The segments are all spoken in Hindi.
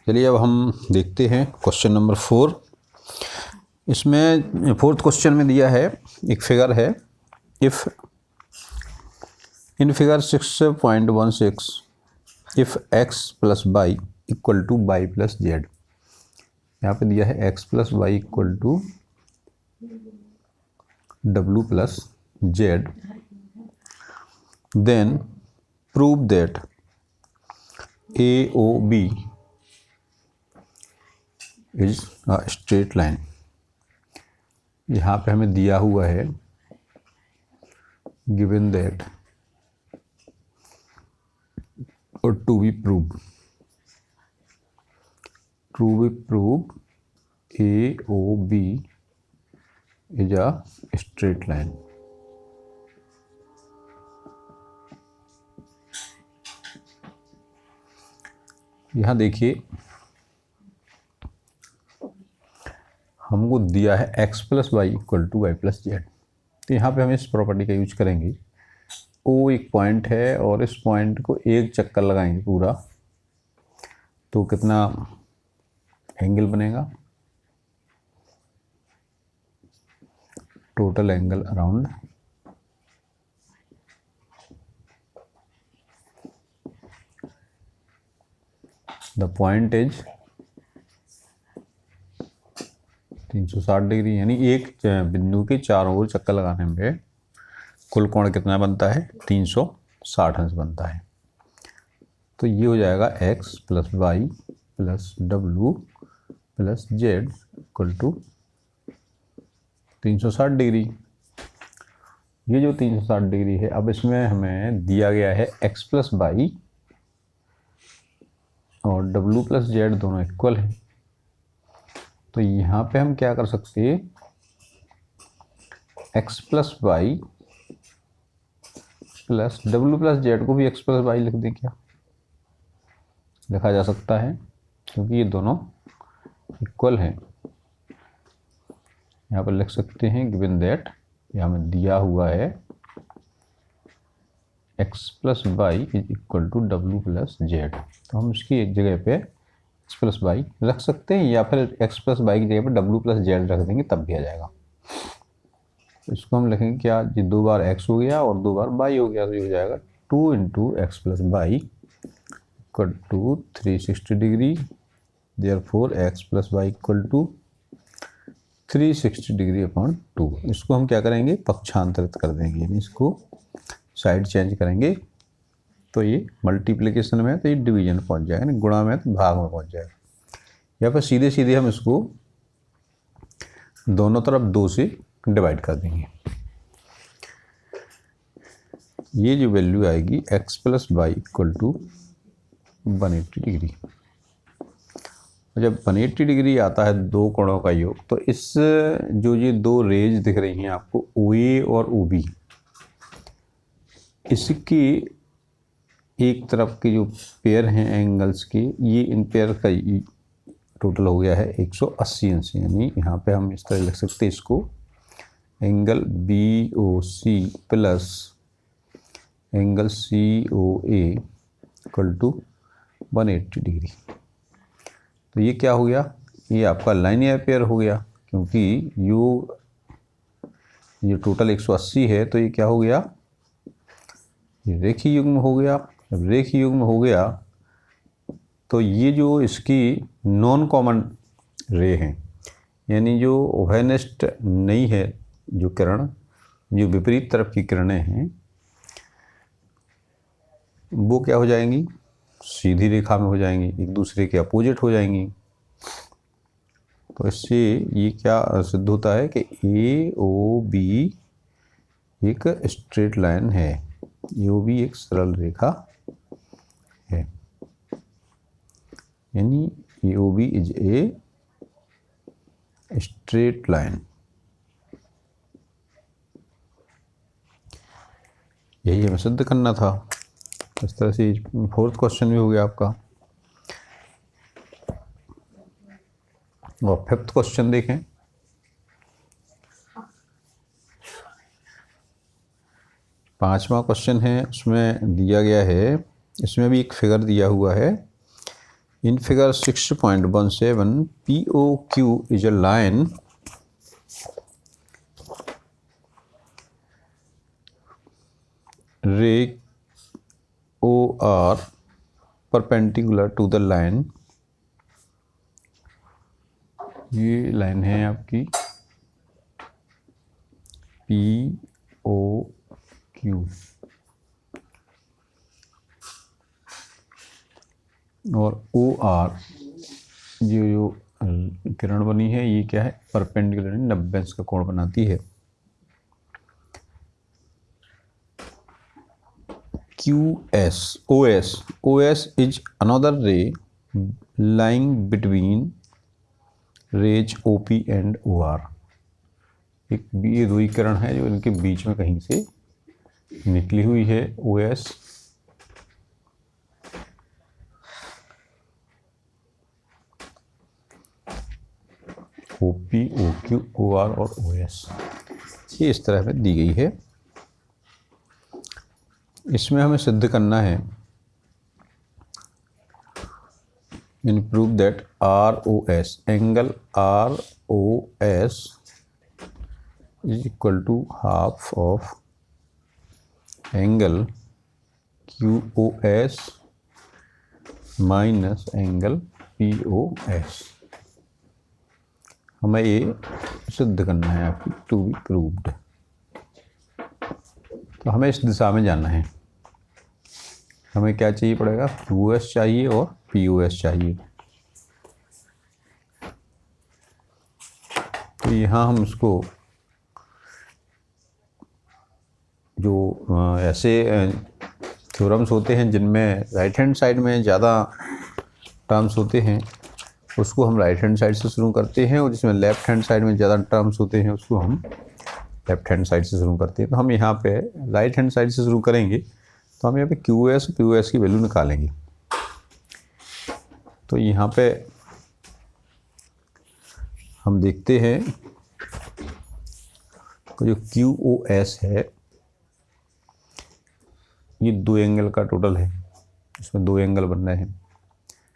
चलिए अब हम देखते हैं क्वेश्चन नंबर 4। इसमें फोर्थ क्वेश्चन में दिया है, एक फिगर है, if in figure 6.16 if x plus y equal to y plus z. यहाँ पे दिया है x plus y equal to डब्लू plus z, then prove that AOB is a straight line. यहाँ पे हमें दिया हुआ है गिवन दैट और to be prove AOB is a straight line. यहाँ देखिए हमको दिया है x plus y equal to y plus z. तो यहाँ पे हम इस प्रॉपर्टी का यूज करेंगे। O एक पॉइंट है और इस पॉइंट को एक चक्कर लगाएंगे पूरा, तो कितना एंगल बनेगा, total angle around the point is 360 degree, यानी एक बिंदु के चारों ओर चक्कर लगाने में कुल कोण कितना बनता है, 360 अंश बनता है। तो ये हो जाएगा x प्लस वाई प्लस डब्लू plus z equal to 360 degree. ये जो 360 डिग्री है, अब इसमें हमें दिया गया है x प्लस वाई और डब्लू प्लस जेड दोनों इक्वल हैं। तो यहाँ पे हम क्या कर सकते हैं, x प्लस वाई प्लस डब्लू प्लस जेड को भी x प्लस वाई लिख दें, क्या लिखा जा सकता है, क्योंकि ये दोनों इक्वल हैं। यहाँ पर लिख सकते हैं गिवन दैट, यहाँ में दिया हुआ है x plus y is equal to डब्लू प्लस जेड। तो हम इसकी एक जगह पे x प्लस वाई रख सकते हैं, या फिर x प्लस वाई की जगह पे डब्लू प्लस जेड रख देंगे तब भी आ जाएगा। तो इसको हम लिखेंगे क्या, जी 2 बार x हो गया और 2 बार y हो गया, तो ये हो जाएगा 2 into x plus y equal to 360 degree. Therefore x plus y equal to 360 degree upon 2। इसको हम क्या करेंगे, पक्षांतरित कर देंगे, यानी इसको साइड चेंज करेंगे। तो ये मल्टीप्लिकेशन में तो ये डिवीजन पहुंच जाएगा, यानी गुणा में तो भाग में पहुंच जाएगा। या फिर सीधे सीधे हम इसको दोनों तरफ 2 से डिवाइड कर देंगे। ये जो वैल्यू आएगी x plus y equal to 180 degree. जब 180 डिग्री आता है दो कोणों का योग, तो इस जो ये दो रेज दिख रही हैं आपको OA और OB, इसकी एक तरफ के जो पेयर हैं एंगल्स के, ये इन पेयर का टोटल हो गया है 180 अंश। यानी यहाँ पे हम इस तरह लिख सकते हैं इसको, angle BOC plus angle COA equal to 180 degree. तो ये क्या हो गया, ये आपका लाइनियर पेयर हो गया, क्योंकि ये टोटल 180 है, तो ये क्या हो गया, ये रेखीय युग्म हो गया। जब रेखीय युग्म हो गया तो ये जो इसकी नॉन कॉमन रे हैं, यानी जो ओवेनेस्ट नहीं है, जो किरण, जो विपरीत तरफ की किरणें हैं, वो क्या हो जाएंगी, सीधी रेखा में हो जाएंगी, एक दूसरे के अपोजिट हो जाएंगी। तो इससे ये क्या सिद्ध होता है कि AOB एक स्ट्रेट लाइन है, AOB एक सरल रेखा है, यानी AOB is a straight line. यही हमें सिद्ध करना था। इस तरह से फोर्थ क्वेश्चन भी हो गया आपका। और फिफ्थ क्वेश्चन देखें। पांचवा क्वेश्चन है, उसमें दिया गया है, इसमें भी एक फिगर दिया हुआ है, In figure 6.17, POQ is a line ray OR perpendicular to the line. ये लाइन है आपकी POQ और OR जो किरण बनी है ये क्या है, परपेंडिकुलर 90 अंश का कोण बनाती है। OS is another ray lying between rays OP and OR। ये दो ही किरण है जो इनके बीच में कहीं से निकली हुई है। OS OP OQ OR और OS ये इस तरह में दी गई है। इसमें हमें सिद्ध करना है इन prove that ROS angle ROS is equal to half of angle QOS minus angle POS। हमें ये सिद्ध करना है आपकी टू बी प्रूव्ड। तो हमें इस दिशा में जाना है। हमें क्या चाहिए पड़ेगा, QOS चाहिए और POS चाहिए। तो यहाँ हम इसको जो ऐसे थ्योरम्स होते हैं जिनमें राइट हैंड साइड में ज़्यादा टर्म्स होते हैं उसको हम राइट हैंड साइड से शुरू करते हैं, और जिसमें लेफ्ट हैंड साइड में ज़्यादा टर्म्स होते हैं उसको हम लेफ्ट हैंड साइड से शुरू करते हैं। तो हम यहाँ पे राइट हैंड साइड से शुरू करेंगे तो हम यहाँ पे QOS POS की वैल्यू निकालेंगे। तो यहाँ पे हम देखते हैं तो जो QOS है ये दो एंगल का टोटल है, इसमें दो एंगल बन रहे हैं।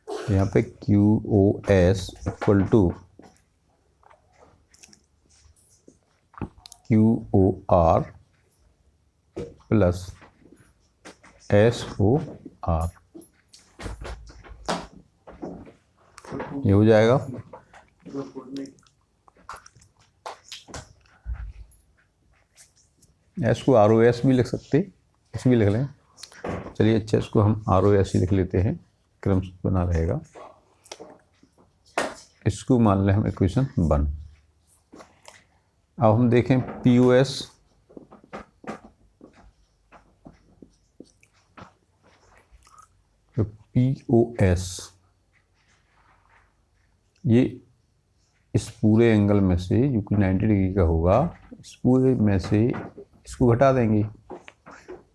तो यहाँ पे QOS equal to QOR plus SOR ये हो जाएगा। S को ROS भी लिख सकते, इस भी लिख लें। चलिए अच्छा इसको हम ROS ही लिख लेते हैं, क्रम बना रहेगा। इसको मान लें हम इक्वेशन 1। अब हम देखें POS तो POS ये इस पूरे एंगल में से जो कि 90 डिग्री का होगा, इस पूरे में से इसको घटा देंगे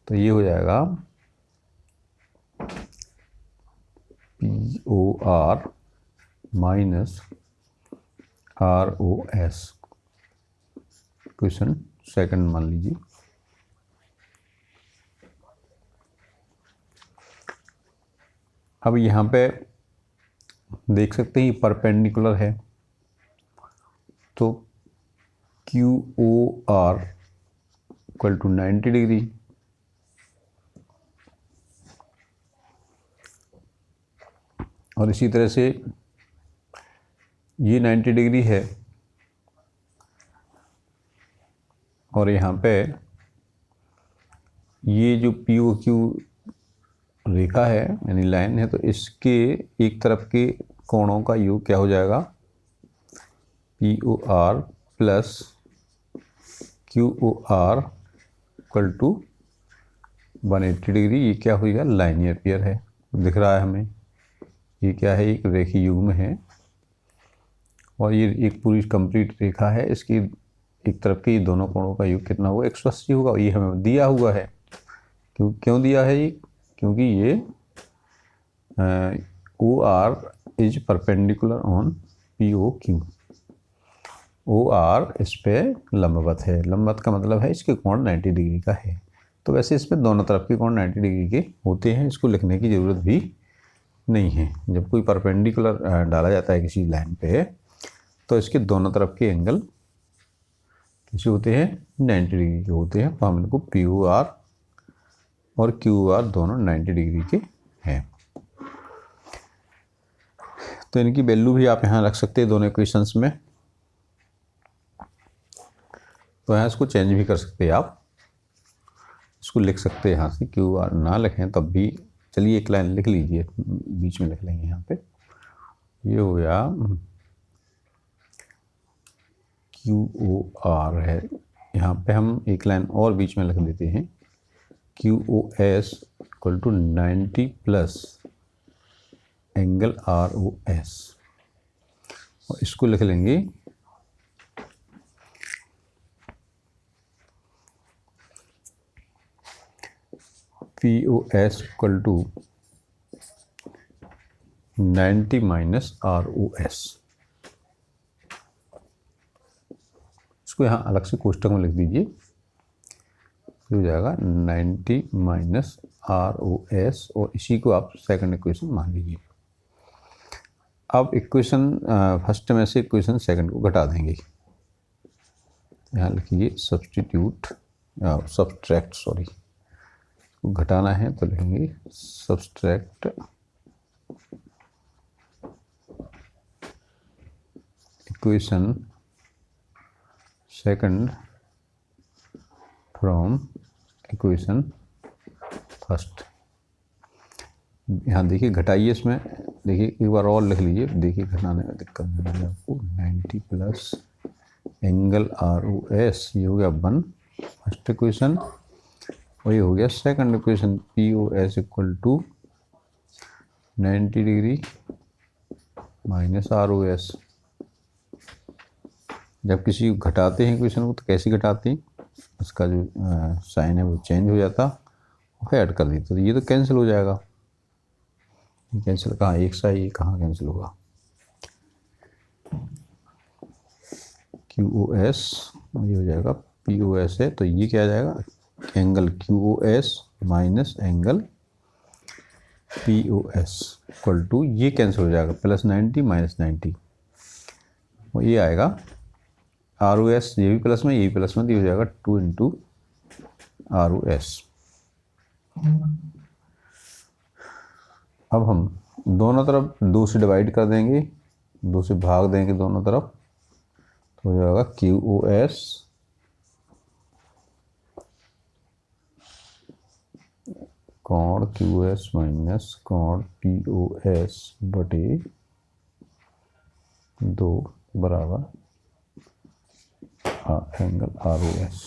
तो ये हो जाएगा POR minus ROS। Question second मान लीजिए। अब यहाँ पे देख सकते हैं ये परपेंडिकुलर है तो QOR इक्वल टू 90 डिग्री और इसी तरह से ये 90 डिग्री है और यहाँ पे ये जो POQ रेखा है यानी लाइन है तो इसके एक तरफ के कोणों का योग क्या हो जाएगा, POR plus QOR equal to 180 degree. ये क्या होगा, लाइनियर पेयर है, दिख रहा है हमें। ये क्या है, एक रेखीय युग्म है और ये एक पूरी कंप्लीट रेखा है। इसकी एक तरफ के दोनों कोणों का योग कितना होगा, 180 होगा। ये हमें दिया हुआ है। क्यों दिया है ये, क्योंकि ये OR is perpendicular on POQ। OR इस पे लंबवत है। लंबवत का मतलब है इसके कोण 90 डिग्री का है। तो वैसे इसमें दोनों तरफ के कोण 90 डिग्री के होते हैं, इसको लिखने की ज़रूरत भी नहीं है। जब कोई परपेंडिकुलर डाला जाता है किसी लाइन पे, तो इसके दोनों तरफ के एंगल कैसे होते हैं, 90 डिग्री के होते हैं। तो हम इनको POR और QR दोनों 90 डिग्री के हैं। तो इनकी वैल्यू भी आप यहाँ रख सकते हैं दोनों इक्वेशंस में। तो यहाँ इसको चेंज भी कर सकते हैं आप, इसको लिख सकते हैं यहाँ से, QR ना लिखें तब भी चलिए एक लाइन लिख लीजिए, बीच में लिख लेंगे यहाँ पे। ये हो गया QOR है, यहाँ पे हम एक लाइन और बीच में लिख देते हैं, QOS equal to 90 plus angle ROS, और इसको लिख लेंगे POS equal to 90 minus ROS। इसको यहाँ अलग से कोष्टक में लिख दीजिए, हो जाएगा 90 माइनस ROS, और इसी को आप सेकंड इक्वेशन मान लीजिए। अब इक्वेशन फर्स्ट में से इक्वेशन सेकंड को घटा देंगे। यहाँ लिखिए सब्स्टिट्यूट, सब्सट्रैक्ट, सॉरी, को घटाना है तो लिखेंगे subtract equation second from equation first. यहाँ देखिए घटाइए, इसमें देखिए एक बार और लिख लीजिए, देखिए घटाने में दिक्कत नहीं है आपको। 90 प्लस एंगल ROS, ये हो गया 1 फर्स्ट इक्वेशन, और ये हो गया second equation POS equal to 90 degree minus ROS। जब किसी को घटाते हैं इक्वेशन को तो कैसे घटाते हैं, इसका जो साइन है वो चेंज हो जाता, और ऐड कर देते, तो ये तो कैंसिल हो जाएगा। कैंसिल कहाँ, एक सा ये कहाँ कैंसिल होगा, QOS, ये हो जाएगा POS है, तो ये क्या आ जाएगा, angle QOS minus angle POS equal to, ये कैंसिल हो जाएगा, प्लस 90 माइनस 90, और ये आएगा ROS, ये भी प्लस में, ये भी प्लस में, तो ये हो जाएगा 2 इंटू ROS। अब हम दोनों तरफ 2 से डिवाइड कर देंगे, 2 से भाग देंगे दोनों तरफ, तो हो जाएगा QOS कोण QS माइनस कोण POS बटे 2 बराबर एंगल ROS।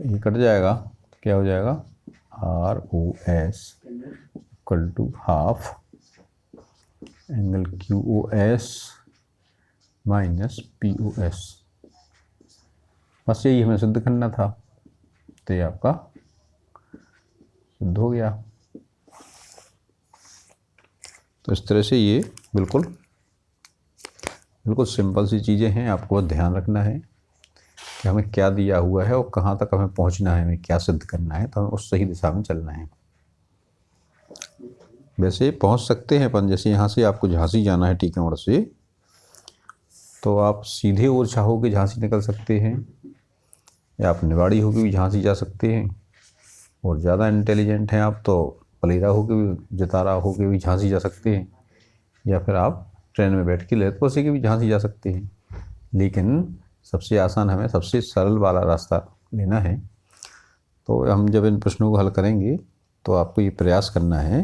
ये कट जाएगा तो क्या हो जाएगा, ROS equal to half angle QOS minus POS। बस यही हमें सिद्ध करना था, तो ये आपका सिद्ध हो गया। तो इस तरह से ये बिल्कुल सिंपल सी चीज़ें हैं, आपको ध्यान रखना है कि हमें क्या दिया हुआ है और कहाँ तक हमें पहुँचना है, हमें क्या सिद्ध करना है, तो हमें उस सही दिशा में चलना है। वैसे पहुँच सकते हैं अपन, जैसे यहाँ से आपको झांसी जाना है टीकमगढ़ से, तो आप सीधे ओरछा होकर झांसी निकल सकते हैं, या आप निवाड़ी होकर भी झांसी जा सकते हैं, और ज़्यादा इंटेलिजेंट हैं आप तो पलेरा होकर भी, जतारा होकर भी झांसी जा सकते हैं, या फिर आप ट्रेन में बैठ के ललितपुर से भी झांसी जा सकते हैं। लेकिन सबसे आसान, हमें सबसे सरल वाला रास्ता लेना है। तो हम जब इन प्रश्नों को हल करेंगे तो आपको ये प्रयास करना है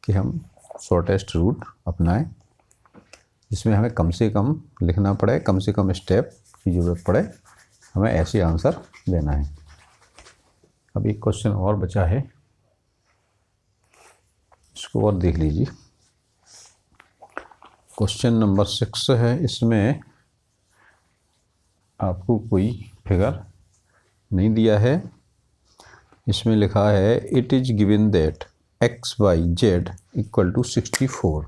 कि हम शॉर्टेस्ट रूट अपनाएं, जिसमें हमें कम से कम लिखना पड़े, कम से कम स्टेप की ज़रूरत पड़े, हमें ऐसे आंसर देना है। अब एक क्वेश्चन और बचा है, इसको और देख लीजिए। क्वेश्चन नंबर 6 है, इसमें आपको कोई फिगर नहीं दिया है। इसमें लिखा है it is given that XYZ equal to 64।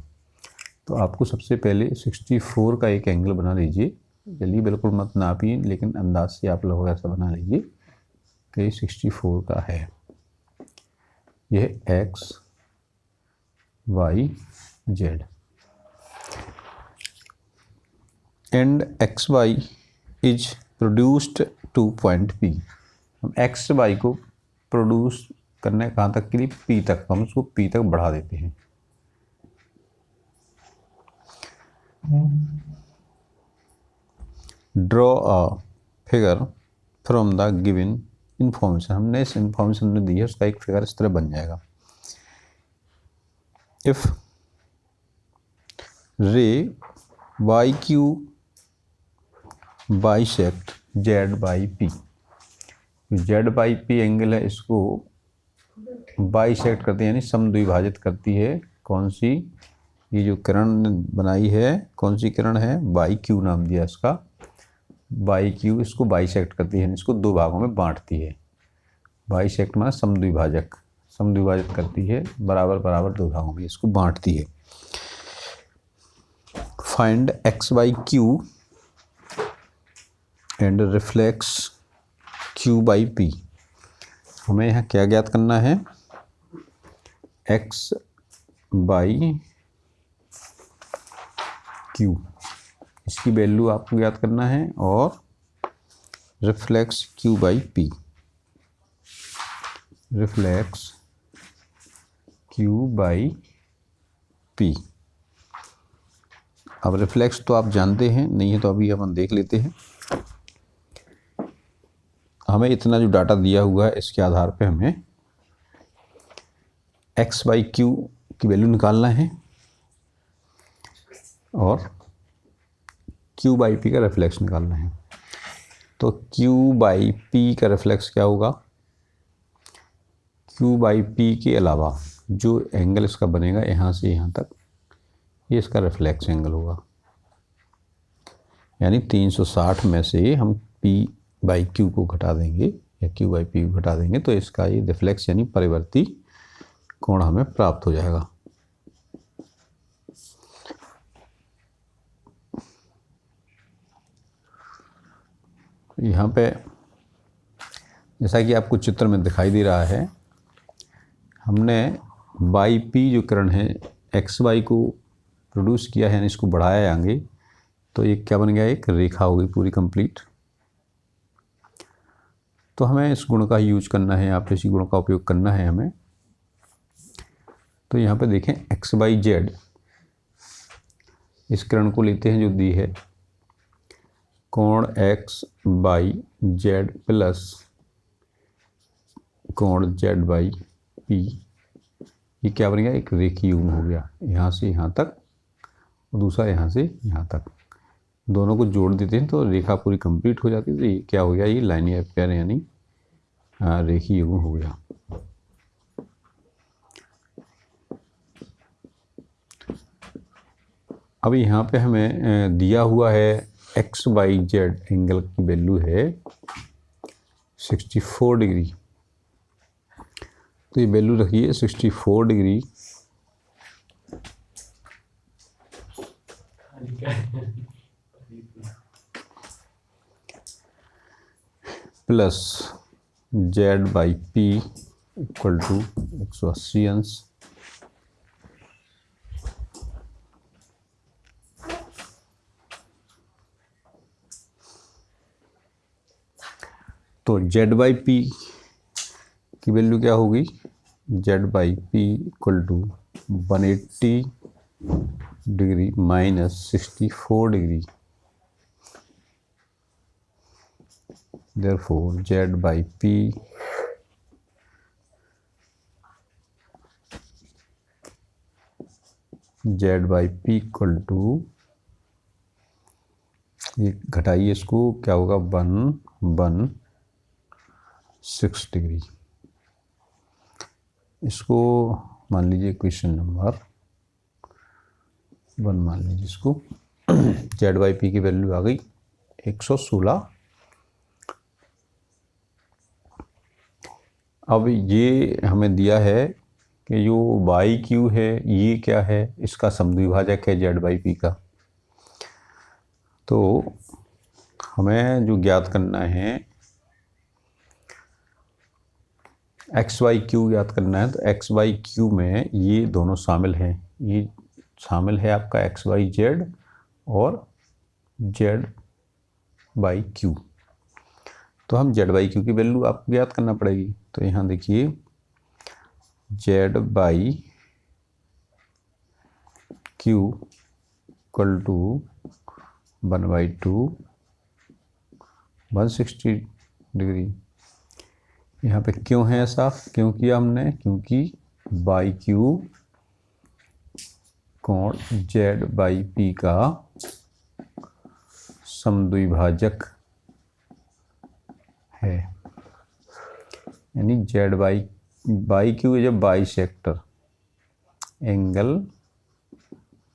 तो आपको सबसे पहले 64 का एक एंगल बना लीजिए। जल्दी बिल्कुल मत नापिए, लेकिन अंदाज से आप लोग ऐसा बना लीजिए कि 64 का है। यह X, y z and x y is produced to point p. हम एक्स वाई को प्रोड्यूस करने कहाँ तक के लिए, पी तक, हम उसको पी तक बढ़ा देते हैं। Draw a figure from the given information. हमने इस इंफॉर्मेशन ने दी है उसका एक फिगर इस तरह बन जाएगा। If ray y q bisect z y p, z y p angle है, इसको बाइसेक्ट करती है यानी समद्विभाजित करती है। कौन सी, ये जो किरण बनाई है कौन सी किरण है, बाई क्यू नाम दिया इसका, बाई क्यू इसको बाइसेक्ट करती है, इसको दो भागों में बांटती है। बाइसेक्ट माना समद्विभाजक, समद्विभाजित करती है, बराबर बराबर दो भागों में इसको बांटती है। Find x by Q and reflex Q by P. हमें यहाँ क्या ज्ञात करना है, एक्स बाई क्यू, इसकी वैल्यू आपको ज्ञात करना है, और reflex Q by P, reflex Q by P. अब रिफ्लेक्स तो आप जानते हैं, नहीं है तो अभी अपन देख लेते हैं। हमें इतना जो डाटा दिया हुआ है इसके आधार पे हमें एक्स बाई क्यू की वैल्यू निकालना है और क्यू बाई पी का रिफ्लेक्स निकालना है। तो क्यू बाई पी का रिफ्लेक्स क्या होगा, क्यू बाई पी के अलावा जो एंगल इसका बनेगा यहाँ से यहाँ तक, ये इसका रिफ्लेक्स एंगल होगा। यानी 360 में से हम पी बाई क्यू को घटा देंगे या क्यू बाई पी को घटा देंगे तो इसका ये रिफ्लेक्स यानी परिवर्ती कोण हमें प्राप्त हो जाएगा। यहाँ पे जैसा कि आपको चित्र में दिखाई दे रहा है, हमने बाई पी जो किरण है एक्स वाई को प्रोड्यूस किया है, यानी इसको बढ़ाया आगे, तो ये क्या बन गया, एक रेखा हो गई पूरी कंप्लीट। तो हमें इस गुण का यूज करना है, आप इसी गुण का उपयोग करना है हमें। तो यहाँ पे देखें एक्स बाई जेड, इस किरण को लेते हैं जो दी है, कोण एक्स बाई जेड प्लस कोण जेड बाई पी, ये क्या बन गया, एक रेखीय युग्म हो गया, यहाँ से यहाँ तक और दूसरा यहाँ से यहाँ तक, दोनों को जोड़ देते हैं तो रेखा पूरी कंप्लीट हो जाती है। तो ये क्या हो गया, ये लाइनियर पेयर यानी रेखीय युग्म हो गया। अब यहाँ पे हमें दिया हुआ है एक्स बाई जेड एंगल की वैल्यू है 64 डिग्री, तो ये वैल्यू रखिए 64 degree plus z y p equal to 180 अंश। तो जेड बाई पी की वैल्यू क्या होगी, z y p equal to 180 degree minus 64 degree, therefore z y p equal to, ये घटाइए इसको, क्या होगा 116 डिग्री। इसको मान लीजिए क्वेश्चन नंबर 1 मान लीजिए इसको। जेड बाई पी की वैल्यू आ गई 116। अब ये हमें दिया है कि जो बाई क्यू है ये क्या है, इसका समद्विभाजक है जेड बाई पी का। तो हमें जो ज्ञात करना है एक्स वाई क्यू याद करना है, तो एक्स वाई क्यू में ये दोनों शामिल हैं। ये शामिल है आपका एक्स वाई जेड और जेड बाई क्यू। तो हम जेड बाई क्यू की वैल्यू आपको याद करना पड़ेगी। तो यहाँ देखिए z by q equal to 1/2 160 degree. यहाँ पे क्यों है ऐसा, क्यों किया हमने, क्योंकि बाई क्यू कोण जेड बाई पी का समद्विभाजक है, यानी जेड बाई क्यू जब bisector angle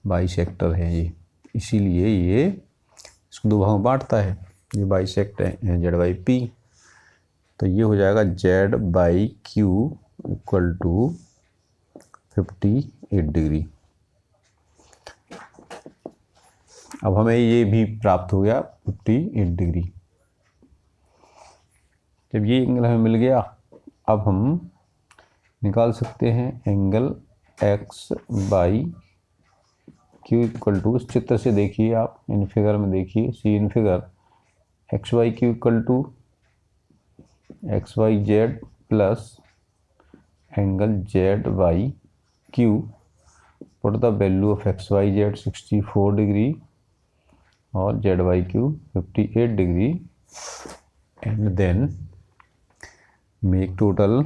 bisector है ये, इसीलिए ये इसको दो भागों में बांटता है। ये बाई सेक्टर है जेड बाई पी, तो ये हो जाएगा z by q equal to 58 degree. अब हमें ये भी प्राप्त हो गया 58 डिग्री। जब ये एंगल हमें मिल गया, अब हम निकाल सकते हैं angle x by q equal to, इस चित्र से देखिए आप, इन फिगर में देखिए, see in figure, x y q equal to x y z plus angle z y q, put the value of x y z 64 degree और z y q 58 degree, and then make total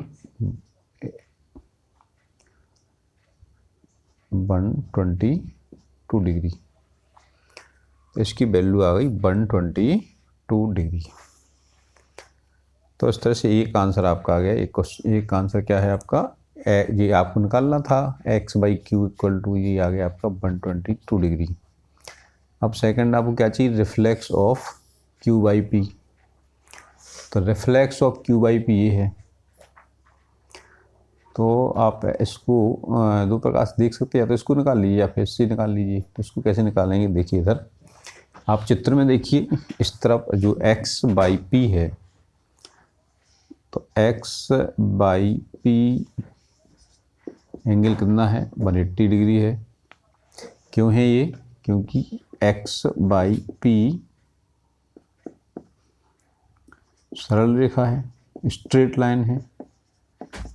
122 degree. इसकी वैल्यू आ गई 122 डिग्री। तो इस तरह से एक आंसर आपका आ गया। एक आंसर क्या है आपका, ये आपको निकालना था x by q equal to, ये आ गया आपका 122 डिग्री। अब सेकंड आपको क्या चाहिए, reflex of q by p. तो reflex of q by p ये है। तो आप इसको दो प्रकार से देख सकते हैं, या तो इसको निकाल लीजिए या फिर इससे निकाल लीजिए। तो इसको कैसे निकालेंगे, देखिए इधर आप चित्र में देखिए, इस तरफ जो एक्स बाई पी है, तो एक्स बाई पी एंगल कितना है, 180 डिग्री है। क्यों है ये, क्योंकि एक्स बाई पी सरल रेखा है, स्ट्रेट लाइन है।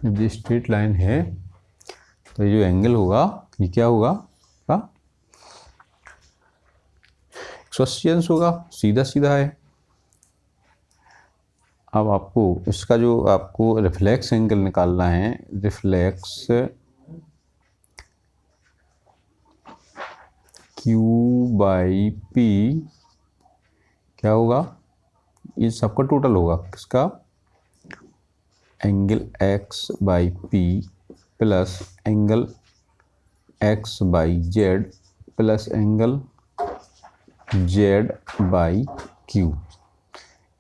जब ये स्ट्रेट लाइन है तो ये जो एंगल होगा ये क्या होगा, 180 अंश होगा, सीधा सीधा है। अब आपको इसका जो आपको रिफ्लेक्स एंगल निकालना है, रिफ्लेक्स क्यू बाई पी क्या होगा, ये सबका टोटल होगा किसका, angle x by p plus angle x by z plus angle z by q.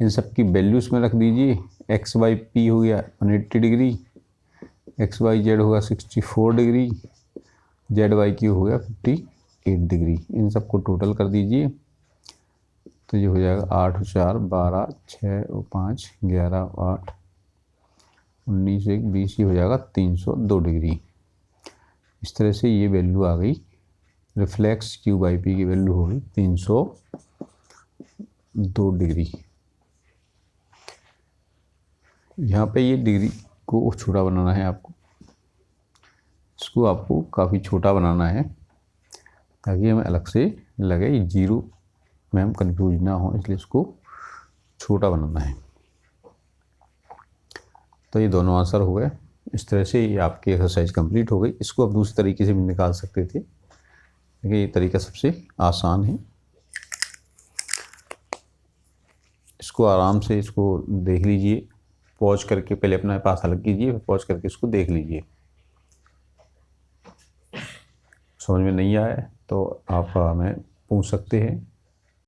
इन सब की वैल्यूज में रख दीजिए। एक्स बाई पी हो गया 180 डिग्री, एक्स बाई जेड होगा 64 डिग्री, जेड बाई क्यू हो गया 58 डिग्री। इन सबको टोटल कर दीजिए, तो ये हो जाएगा 8 4 12 6 5 11 8 19 1 20, ये हो जाएगा 302 डिग्री। इस तरह से ये वैल्यू आ गई, रिफ्लेक्स क्यू बाई पी की वैल्यू हो गई 302 डिग्री। यहाँ पे ये डिग्री को छोटा बनाना है आपको, इसको आपको काफ़ी छोटा बनाना है ताकि हमें अलग से लगे, ये जीरो में हम कंफ्यूज ना हो, इसलिए इसको छोटा बनाना है। तो ये दोनों आंसर हो गए। इस तरह से ये आपकी एक्सरसाइज कंप्लीट हो गई। इसको आप दूसरे तरीके से भी निकाल सकते थे, लेकिन ये तरीका सबसे आसान है। इसको आराम से इसको देख लीजिए, पॉज करके पहले अपने पास अलग कीजिए, फिर पॉज करके इसको देख लीजिए। समझ में नहीं आया तो आप हमें पूछ सकते हैं।